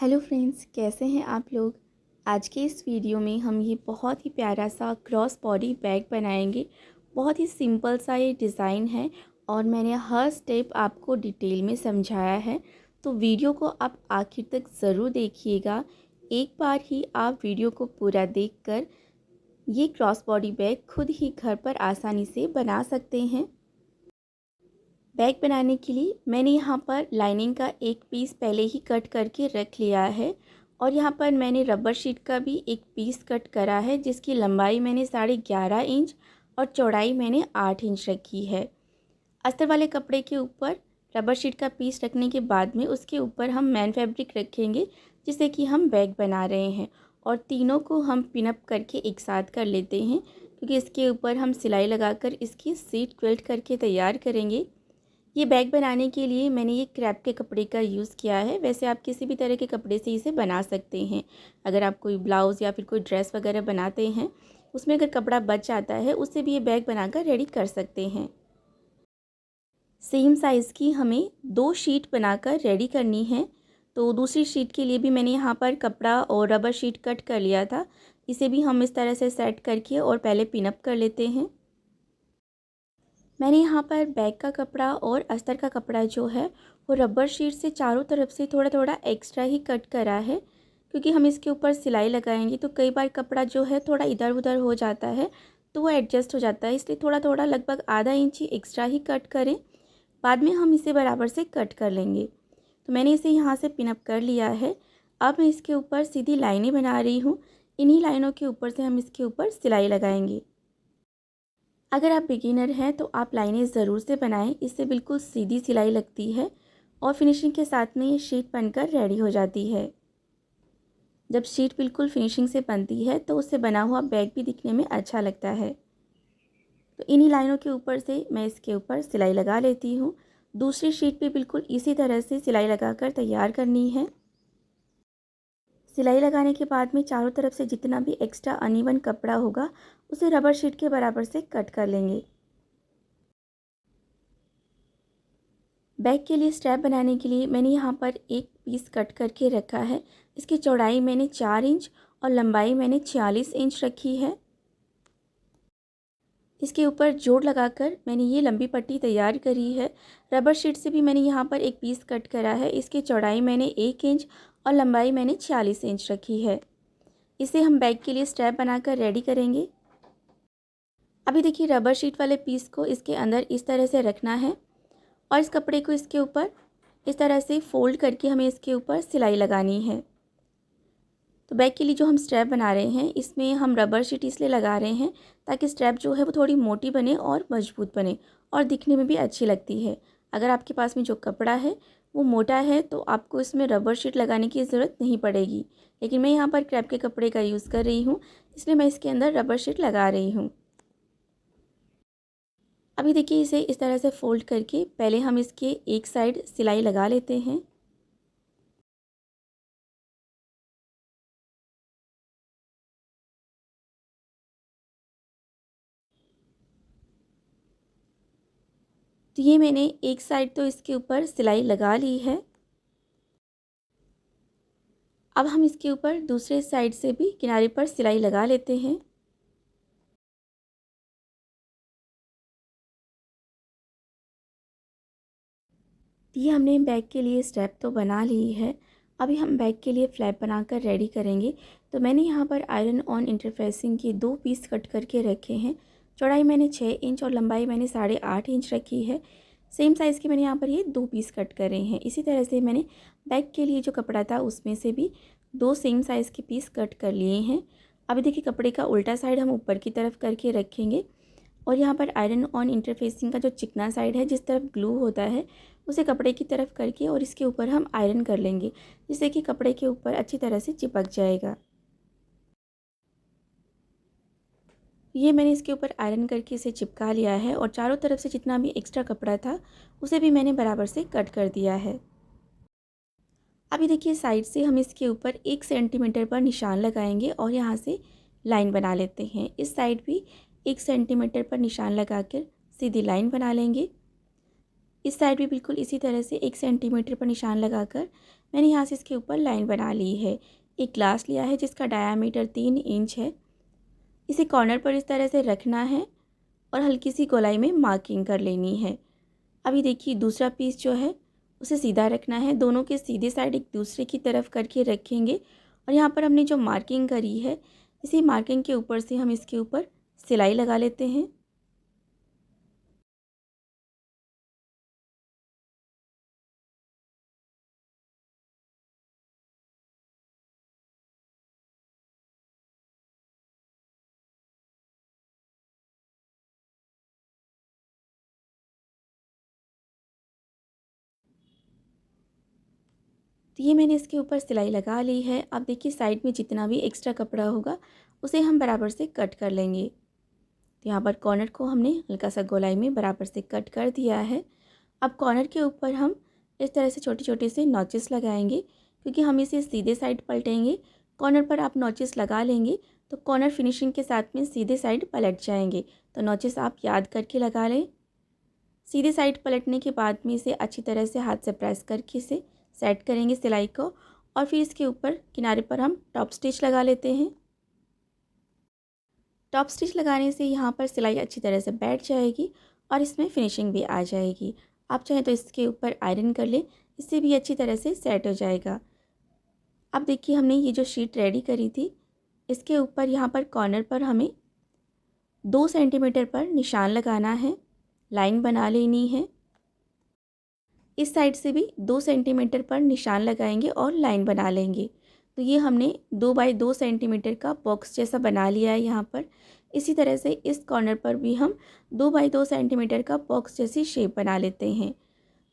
Hello friends, कैसे हैं आप लोग। आज के इस वीडियो में हम ये बहुत ही प्यारा सा क्रॉस बॉडी बैग बनाएंगे। बहुत ही सिंपल सा ये डिज़ाइन है और मैंने हर स्टेप आपको डिटेल में समझाया है, तो वीडियो को आप आखिर तक ज़रूर देखिएगा। एक बार ही आप वीडियो को पूरा देखकर ये क्रॉस बॉडी बैग खुद ही घर पर आसानी से बना सकते हैं। बैग बनाने के लिए मैंने यहाँ पर लाइनिंग का एक पीस पहले ही कट करके रख लिया है और यहाँ पर मैंने रबर शीट का भी एक पीस कट करा है, जिसकी लंबाई मैंने 11.5 इंच और चौड़ाई मैंने 8 इंच रखी है। अस्तर वाले कपड़े के ऊपर रबर शीट का पीस रखने के बाद में उसके ऊपर हम मैन फैब्रिक रखेंगे, जिससे कि हम बैग बना रहे हैं, और तीनों को हम पिनअप करके एक साथ कर लेते हैं, क्योंकि इसके ऊपर हम सिलाई लगाकर इसकी सीट क्विल्ट करके तैयार करेंगे। ये बैग बनाने के लिए मैंने ये क्रैप के कपड़े का यूज़ किया है। वैसे आप किसी भी तरह के कपड़े से इसे बना सकते हैं। अगर आप कोई ब्लाउज़ या फिर कोई ड्रेस वगैरह बनाते हैं, उसमें अगर कपड़ा बच जाता है, उससे भी ये बैग बनाकर रेडी कर सकते हैं। सेम साइज़ की हमें 2 शीट बनाकर रेडी करनी है। तो दूसरी शीट के लिए भी मैंने यहाँ पर कपड़ा और रबर शीट कट कर लिया था। इसे भी हम इस तरह से सेट करके और पहले पिनअप कर लेते हैं। मैंने यहाँ पर बैग का कपड़ा और अस्तर का कपड़ा जो है वो रबर शीट से चारों तरफ से थोड़ा थोड़ा एक्स्ट्रा ही कट करा है, क्योंकि हम इसके ऊपर सिलाई लगाएंगे तो कई बार कपड़ा जो है थोड़ा इधर उधर हो जाता है, तो वो एडजस्ट हो जाता है। इसलिए थोड़ा थोड़ा लगभग आधा इंच ही एक्स्ट्रा ही कट करें, बाद में हम इसे बराबर से कट कर लेंगे। तो मैंने इसे यहाँ से पिनअप कर लिया है। अब मैं इसके ऊपर सीधी लाइनें बना रही हूँ। इन्हीं लाइनों के ऊपर से हम इसके ऊपर सिलाई लगाएंगे। अगर आप बिगिनर हैं तो आप लाइनें ज़रूर से बनाएं, इससे बिल्कुल सीधी सिलाई लगती है और फिनिशिंग के साथ में ये शीट बनकर रेडी हो जाती है। जब शीट बिल्कुल फिनिशिंग से बनती है तो उससे बना हुआ बैग भी दिखने में अच्छा लगता है। तो इन्हीं लाइनों के ऊपर से मैं इसके ऊपर सिलाई लगा लेती हूँ। दूसरी शीट भी बिल्कुल इसी तरह से सिलाई लगाकर तैयार करनी है। सिलाई लगाने के बाद में चारों तरफ से जितना भी एक्स्ट्रा अनइवन कपड़ा होगा उसे रबर शीट के बराबर से कट कर लेंगे। बैग के लिए स्ट्रैप बनाने के लिए मैंने यहाँ पर एक पीस कट करके रखा है। इसकी चौड़ाई मैंने 4 इंच और लंबाई मैंने 46 इंच रखी है। इसके ऊपर जोड़ लगाकर मैंने ये लंबी पट्टी तैयार करी है। रबर शीट से भी मैंने यहाँ पर एक पीस कट करा है। इसकी चौड़ाई मैंने 1 इंच और लंबाई मैंने 46 इंच रखी है। इसे हम बैग के लिए स्ट्रैप बनाकर रेडी करेंगे। अभी देखिए, रबर शीट वाले पीस को इसके अंदर इस तरह से रखना है और इस कपड़े को इसके ऊपर इस तरह से फोल्ड करके हमें इसके ऊपर सिलाई लगानी है। तो बैग के लिए जो हम स्ट्रैप बना रहे हैं, इसमें हम रबर शीट इसलिए लगा रहे हैं ताकि स्ट्रैप जो है वो थोड़ी मोटी बने और मजबूत बने और दिखने में भी अच्छी लगती है। अगर आपके पास में जो कपड़ा है वो मोटा है तो आपको इसमें रबर शीट लगाने की ज़रूरत नहीं पड़ेगी, लेकिन मैं यहाँ पर क्रैप के कपड़े का यूज़ कर रही हूँ, इसलिए मैं इसके अंदर रबर शीट लगा रही हूँ। अभी देखिए, इसे इस तरह से फोल्ड करके पहले हम इसके एक साइड सिलाई लगा लेते हैं। तो ये मैंने एक साइड तो इसके ऊपर सिलाई लगा ली है। अब हम इसके ऊपर दूसरे साइड से भी किनारे पर सिलाई लगा लेते हैं। ये हमने बैग के लिए स्टेप तो बना ली है। अभी हम बैग के लिए फ्लैप बनाकर रेडी करेंगे। तो मैंने यहाँ पर आयरन ऑन इंटरफेसिंग के 2 पीस कट करके रखे हैं। चौड़ाई मैंने 6 इंच और लंबाई मैंने 8.5 इंच रखी है। सेम साइज़ के मैंने यहाँ पर ये 2 पीस कट करे हैं। इसी तरह से मैंने बैग के लिए जो कपड़ा था उसमें से भी 2 सेम साइज़ के पीस कट कर लिए हैं। अभी देखिए, कपड़े का उल्टा साइड हम ऊपर की तरफ करके रखेंगे और यहाँ पर आयरन ऑन इंटरफेसिंग का जो चिकना साइड है, जिस तरफ ग्लू होता है, उसे कपड़े की तरफ करके और इसके ऊपर हम आयरन कर लेंगे, जिससे कि कपड़े के ऊपर अच्छी तरह से चिपक जाएगा। ये मैंने इसके ऊपर आयरन करके इसे चिपका लिया है और चारों तरफ से जितना भी एक्स्ट्रा कपड़ा था उसे भी मैंने बराबर से कट कर दिया है। अभी देखिए, साइड से हम इसके ऊपर 1 सेंटीमीटर पर निशान लगाएंगे और यहाँ से लाइन बना लेते हैं। इस साइड भी 1 सेंटीमीटर पर निशान लगाकर सीधी लाइन बना लेंगे। इस साइड भी बिल्कुल इसी तरह से 1 सेंटीमीटर पर निशान लगाकर मैंने यहाँ से इसके ऊपर लाइन बना ली है। एक ग्लास लिया है जिसका डायामीटर 3 इंच है। इसे कॉर्नर पर इस तरह से रखना है और हल्की सी गोलाई में मार्किंग कर लेनी है। अभी देखिए दूसरा पीस जो है उसे सीधा रखना है। दोनों के सीधे साइड एक दूसरे की तरफ करके रखेंगे और यहाँ पर हमने जो मार्किंग करी है इसी मार्किंग के ऊपर से हम इसके ऊपर सिलाई लगा लेते हैं। तो ये मैंने इसके ऊपर सिलाई लगा ली है। अब देखिए साइड में जितना भी एक्स्ट्रा कपड़ा होगा उसे हम बराबर से कट कर लेंगे। तो यहाँ पर कॉर्नर को हमने हल्का सा गोलाई में बराबर से कट कर दिया है। अब कॉर्नर के ऊपर हम इस तरह से छोटे छोटे से नॉचेस लगाएंगे, क्योंकि हम इसे सीधे साइड पलटेंगे। कॉर्नर पर आप नॉचेस लगा लेंगे तो कॉर्नर फिनिशिंग के साथ में सीधे साइड पलट जाएंगे। तो नॉचेस आप याद करके लगा लें। सीधे साइड पलटने के बाद में इसे अच्छी तरह से हाथ से प्रेस करके इसे सेट करेंगे सिलाई को, और फिर इसके ऊपर किनारे पर हम टॉप स्टिच लगा लेते हैं। टॉप स्टिच लगाने से यहाँ पर सिलाई अच्छी तरह से बैठ जाएगी और इसमें फिनिशिंग भी आ जाएगी। आप चाहें तो इसके ऊपर आयरन कर लें, इससे भी अच्छी तरह से सेट हो जाएगा। अब देखिए हमने ये जो शीट रेडी करी थी इसके ऊपर यहाँ पर कॉर्नर पर हमें 2 सेंटीमीटर पर निशान लगाना है, लाइन बना लेनी है। इस साइड से भी 2 सेंटीमीटर पर निशान लगाएंगे और लाइन बना लेंगे। तो ये हमने 2 बाई 2 सेंटीमीटर का बॉक्स जैसा बना लिया है यहाँ पर। इसी तरह से इस कॉर्नर पर भी हम 2 बाई 2 सेंटीमीटर का बॉक्स जैसी शेप बना लेते हैं।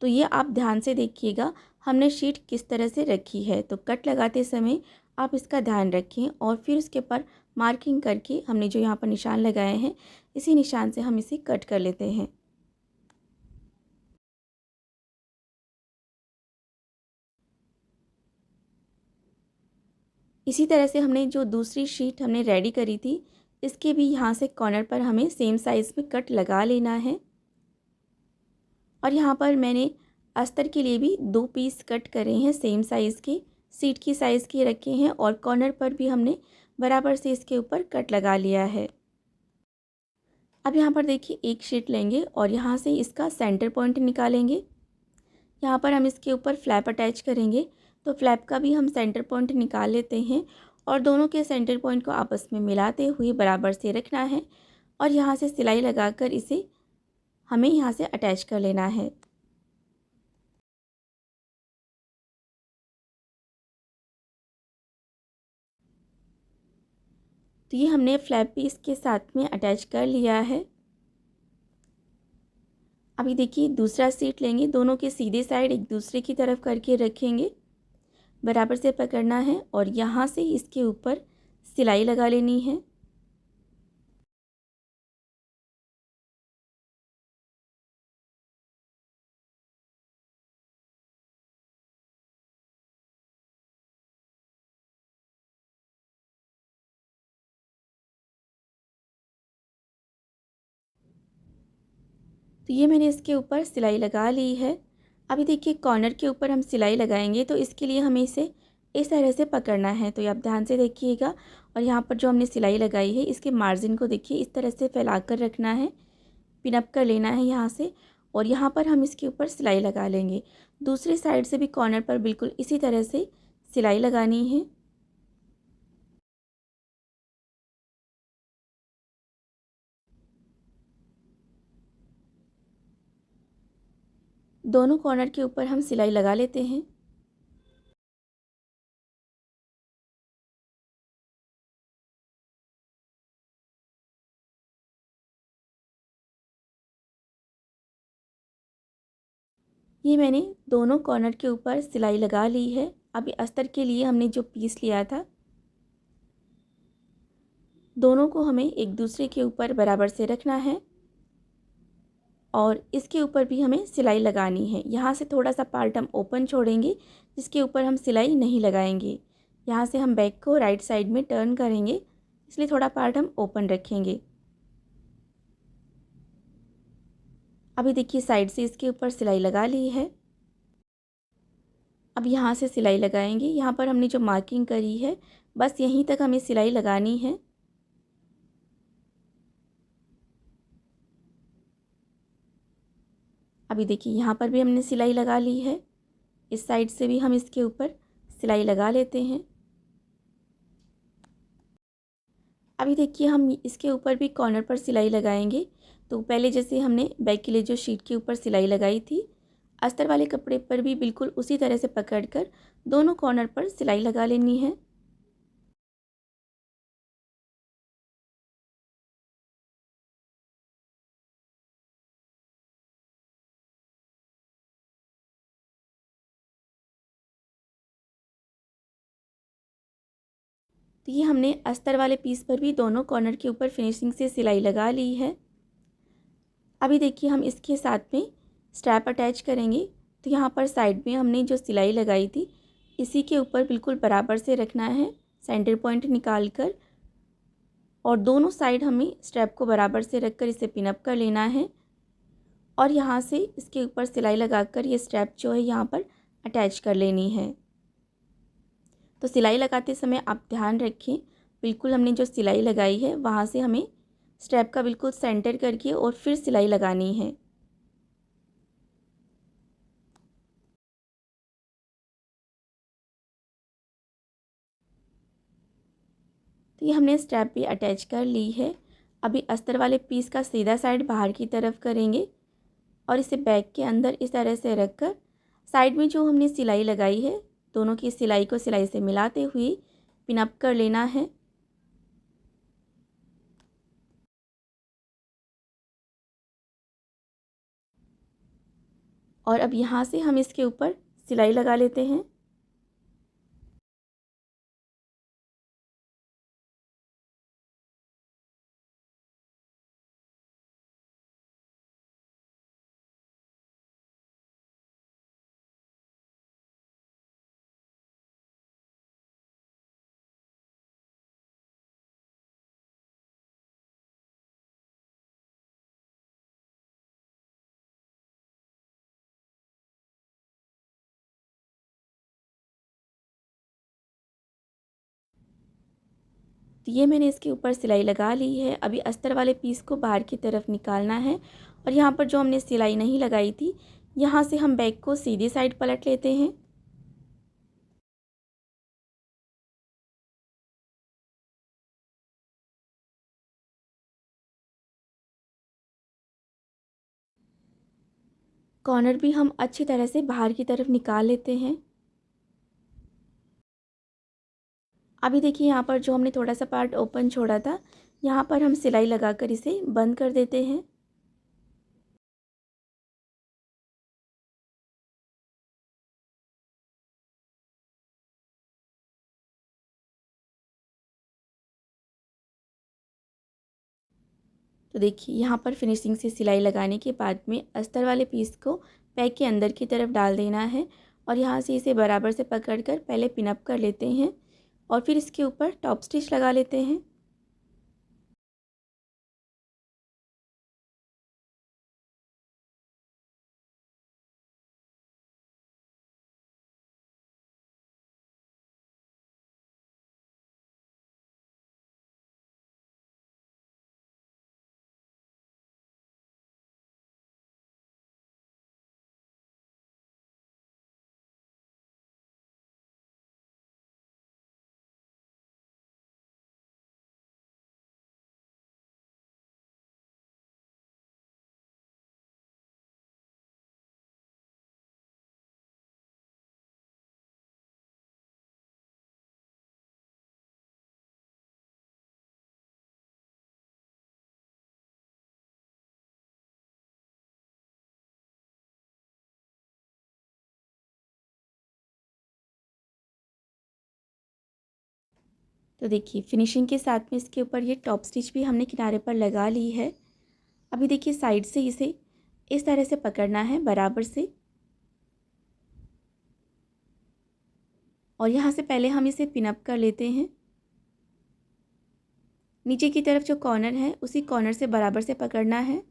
तो ये आप ध्यान से देखिएगा हमने शीट किस तरह से रखी है। तो कट लगाते समय आप इसका ध्यान रखें और फिर उसके ऊपर मार्किंग करके हमने जो यहाँ पर निशान लगाए हैं इसी निशान से हम इसे कट कर लेते हैं। इसी तरह से हमने जो दूसरी शीट हमने रेडी करी थी इसके भी यहाँ से कॉर्नर पर हमें सेम साइज़ में कट लगा लेना है। और यहाँ पर मैंने अस्तर के लिए भी 2 पीस कट करे हैं, सेम साइज़ के, सीट की साइज़ के रखे हैं और कॉर्नर पर भी हमने बराबर से इसके ऊपर कट लगा लिया है। अब यहाँ पर देखिए एक शीट लेंगे और यहाँ से इसका सेंटर पॉइंट निकालेंगे। यहाँ पर हम इसके ऊपर फ्लैप अटैच करेंगे, तो फ्लैप का भी हम सेंटर पॉइंट निकाल लेते हैं और दोनों के सेंटर पॉइंट को आपस में मिलाते हुए बराबर से रखना है और यहाँ से सिलाई लगाकर इसे हमें यहाँ से अटैच कर लेना है। तो ये हमने फ्लैप भी इसके साथ में अटैच कर लिया है। अभी देखिए दूसरा सीट लेंगे, दोनों के सीधे साइड एक दूसरे की तरफ करके रखेंगे, बराबर से पकड़ना है और यहाँ से इसके ऊपर सिलाई लगा लेनी है। तो ये मैंने इसके ऊपर सिलाई लगा ली है। अभी देखिए कॉर्नर के ऊपर हम सिलाई लगाएंगे तो इसके लिए हमें इसे इस तरह से पकड़ना है। तो ये आप ध्यान से देखिएगा और यहाँ पर जो हमने सिलाई लगाई है इसके मार्जिन को देखिए इस तरह से फैला कर रखना है, पिन अप कर लेना है यहाँ से और यहाँ पर हम इसके ऊपर सिलाई लगा लेंगे। दूसरी साइड से भी कॉर्नर पर बिल्कुल इसी तरह से सिलाई लगानी है। दोनों कॉर्नर के ऊपर हम सिलाई लगा लेते हैं। ये मैंने दोनों कॉर्नर के ऊपर सिलाई लगा ली है। अभी अस्तर के लिए हमने जो पीस लिया था दोनों को हमें एक दूसरे के ऊपर बराबर से रखना है और इसके ऊपर भी हमें सिलाई लगानी है। यहाँ से थोड़ा सा पार्ट हम ओपन छोड़ेंगे जिसके ऊपर हम सिलाई नहीं लगाएंगे। यहाँ से हम बैक को राइट साइड में टर्न करेंगे, इसलिए थोड़ा पार्ट हम ओपन रखेंगे। अभी देखिए साइड से इसके ऊपर सिलाई लगा ली है। अब यहाँ से सिलाई लगाएंगे। यहाँ पर हमने जो मार्किंग करी है बस यहीं तक हमें सिलाई लगानी है। अभी देखिए यहाँ पर भी हमने सिलाई लगा ली है। इस साइड से भी हम इसके ऊपर सिलाई लगा लेते हैं। अभी देखिए हम इसके ऊपर भी कॉर्नर पर सिलाई लगाएंगे। तो पहले जैसे हमने बैक के लिए जो शीट के ऊपर सिलाई लगाई थी, अस्तर वाले कपड़े पर भी बिल्कुल उसी तरह से पकड़कर दोनों कॉर्नर पर सिलाई लगा लेनी है। तो ये हमने अस्तर वाले पीस पर भी दोनों कॉर्नर के ऊपर फिनिशिंग से सिलाई लगा ली है। अभी देखिए हम इसके साथ में स्ट्रैप अटैच करेंगे। तो यहाँ पर साइड में हमने जो सिलाई लगाई थी इसी के ऊपर बिल्कुल बराबर से रखना है, सेंटर पॉइंट निकाल कर, और दोनों साइड हमें स्ट्रैप को बराबर से रखकर इसे पिन अप कर लेना है। और यहाँ से इसके ऊपर सिलाई लगाकर ये स्ट्रैप जो है यहाँ पर अटैच कर लेनी है। तो सिलाई लगाते समय आप ध्यान रखें, बिल्कुल हमने जो सिलाई लगाई है वहाँ से हमें स्ट्रैप का बिल्कुल सेंटर करके और फिर सिलाई लगानी है। तो ये हमने स्ट्रैप भी अटैच कर ली है। अभी अस्तर वाले पीस का सीधा साइड बाहर की तरफ करेंगे और इसे बैक के अंदर इस तरह से रखकर साइड में जो हमने सिलाई लगाई है दोनों की सिलाई को सिलाई से मिलाते हुए पिन अप कर लेना है। और अब यहाँ से हम इसके ऊपर सिलाई लगा लेते हैं। तो ये मैंने इसके ऊपर सिलाई लगा ली है। अभी अस्तर वाले पीस को बाहर की तरफ निकालना है और यहाँ पर जो हमने सिलाई नहीं लगाई थी यहाँ से हम बैक को सीधी साइड पलट लेते हैं। कॉर्नर भी हम अच्छी तरह से बाहर की तरफ निकाल लेते हैं। अभी देखिए यहाँ पर जो हमने थोड़ा सा पार्ट ओपन छोड़ा था यहाँ पर हम सिलाई लगाकर इसे बंद कर देते हैं। तो देखिए यहाँ पर फिनिशिंग से सिलाई लगाने के बाद में अस्तर वाले पीस को बैक के अंदर की तरफ डाल देना है और यहाँ से इसे बराबर से पकड़कर पहले पिन अप कर लेते हैं और फिर इसके ऊपर टॉप स्टिच लगा लेते हैं। तो देखिए फिनिशिंग के साथ में इसके ऊपर ये टॉप स्टिच भी हमने किनारे पर लगा ली है। अभी देखिए साइड से इसे इस तरह से पकड़ना है बराबर से और यहाँ से पहले हम इसे पिन अप कर लेते हैं। नीचे की तरफ जो कॉर्नर है उसी कॉर्नर से बराबर से पकड़ना है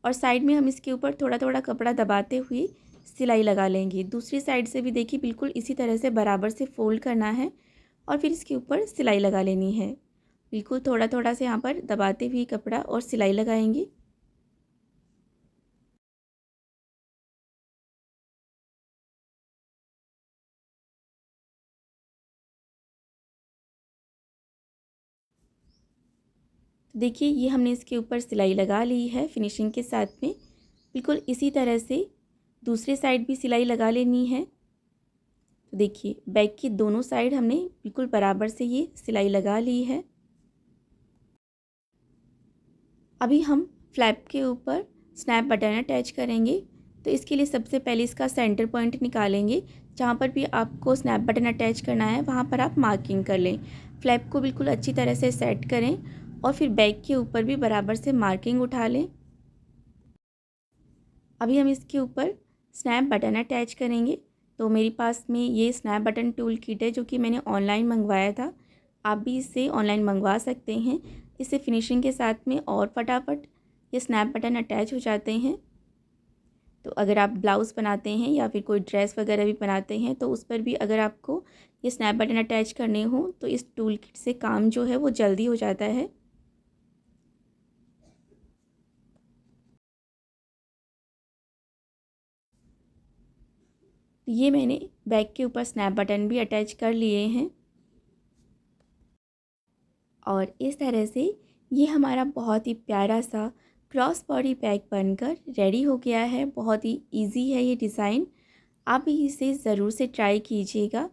और साइड में हम इसके ऊपर थोड़ा थोड़ा कपड़ा दबाते हुए सिलाई लगा लेंगे। दूसरी साइड से भी देखिए बिल्कुल इसी तरह से बराबर से फ़ोल्ड करना है और फिर इसके ऊपर सिलाई लगा लेनी है। बिल्कुल थोड़ा थोड़ा से यहाँ पर दबाते हुए कपड़ा और सिलाई लगाएंगे। तो देखिए ये हमने इसके ऊपर सिलाई लगा ली है फिनिशिंग के साथ में। बिल्कुल इसी तरह से दूसरी साइड भी सिलाई लगा लेनी है। तो देखिए बैक की दोनों साइड हमने बिल्कुल बराबर से ये सिलाई लगा ली है। अभी हम फ्लैप के ऊपर स्नैप बटन अटैच करेंगे। तो इसके लिए सबसे पहले इसका सेंटर पॉइंट निकालेंगे। जहाँ पर भी आपको स्नैप बटन अटैच करना है वहाँ पर आप मार्किंग कर लें। फ्लैप को बिल्कुल अच्छी तरह से सेट करें और फिर बैक के ऊपर भी बराबर से मार्किंग उठा लें। अभी हम इसके ऊपर स्नैप बटन अटैच करेंगे। तो मेरे पास में ये स्नैप बटन टूल किट है जो कि मैंने ऑनलाइन मंगवाया था। आप भी इसे ऑनलाइन मंगवा सकते हैं। इससे फिनिशिंग के साथ में और फटाफट ये स्नैप बटन अटैच हो जाते हैं। तो अगर आप ब्लाउज़ बनाते हैं या फिर कोई ड्रेस वगैरह भी बनाते हैं तो उस पर भी अगर आपको ये स्नैप बटन अटैच करने हो तो इस टूल किट से काम जो है वो जल्दी हो जाता है। ये मैंने बैक के ऊपर स्नैप बटन भी अटैच कर लिए हैं और इस तरह से ये हमारा बहुत ही प्यारा सा क्रॉस बॉडी बैग बनकर रेडी हो गया है। बहुत ही इजी है ये डिज़ाइन। आप भी इसे ज़रूर से ट्राई कीजिएगा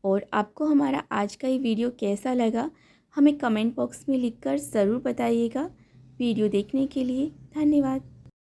और आपको हमारा आज का ये वीडियो कैसा लगा हमें कमेंट बॉक्स में लिखकर ज़रूर बताइएगा। वीडियो देखने के लिए धन्यवाद।